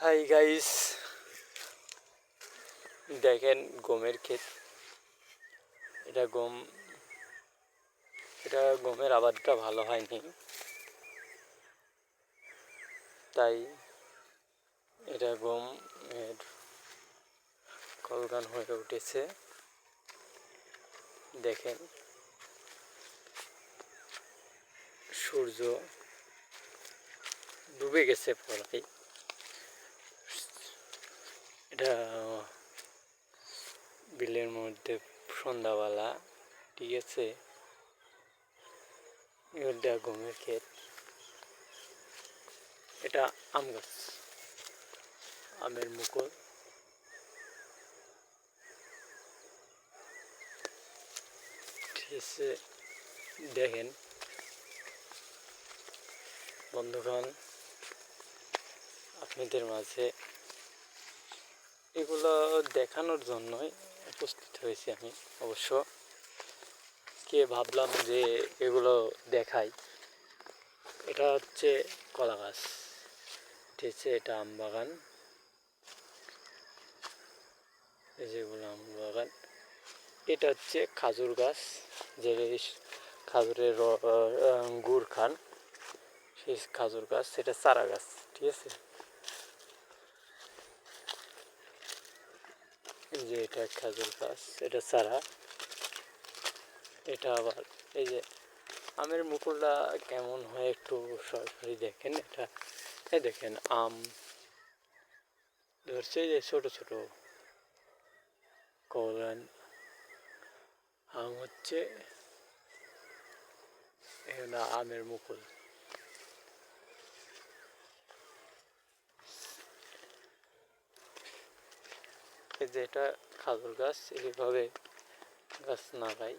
Hi guys, দেখেন গমের ক্ষেত। এটা গমের আবাদটা ভালো হয়নি, তাই এটা গমের কলগান হয়ে উঠেছে। দেখেন সূর্য ডুবে গেছে প্রায়। এটা বিলের মধ্যে সন্ধ্যাবেলা, ঠিক আছে। এটা গমের ক্ষেত, এটা আম গাছ, আমের মুকুল। ঠিক আছে, দেখেন বন্ধুগণ, আপনাদের মাঝে এগুলো দেখানোর জন্যই উপস্থিত হয়েছি আমি। অবশ্য কে ভাবলাম যে এগুলো দেখাই। এটা হচ্ছে কলা গাছ, ঠিক আছে। এটা আম বাগান, এই যেগুলো আম বাগান। এটা হচ্ছে খাজুর গাছ, যে খাজুরের গুড় খান, সেই খাজুর গাছ। এটা চারা গাছ, ঠিক আছে। এই যে এটা খাজুর গাছ, এটা চারা। এটা আবার এই যে আমের মুকুলটা কেমন হয় একটু সরাসরি দেখেন। এটা এই দেখেন আম ধরছে, যে ছোট ছোট কলগান আম হচ্ছে এখানে আমের মুকুল। এই যে এটা খাজুর গাছ, এইভাবে গাছ লাগাই।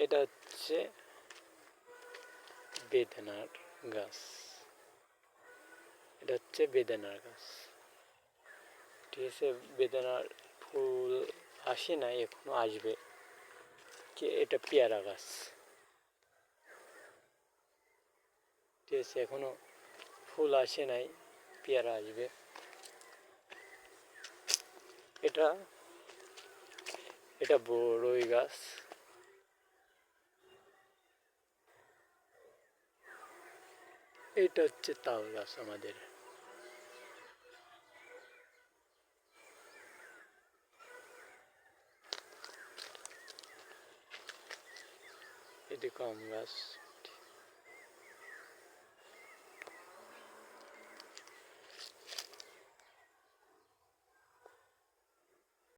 এটা হচ্ছে বেদানার গাছ, এটা হচ্ছে বেদানার গাছ, ঠিক আছে। বেদানার ফুল আসে নাই, এখনো আসবে। এটা পেয়ারা গাছ, ঠিক আছে। এখনো ফুল আসে নাই, পেয়ারা আসবে। এটা এটা বড়ই গাছ, এটা হচ্ছে তাল গাছ আমাদের। এটি আম গাছ।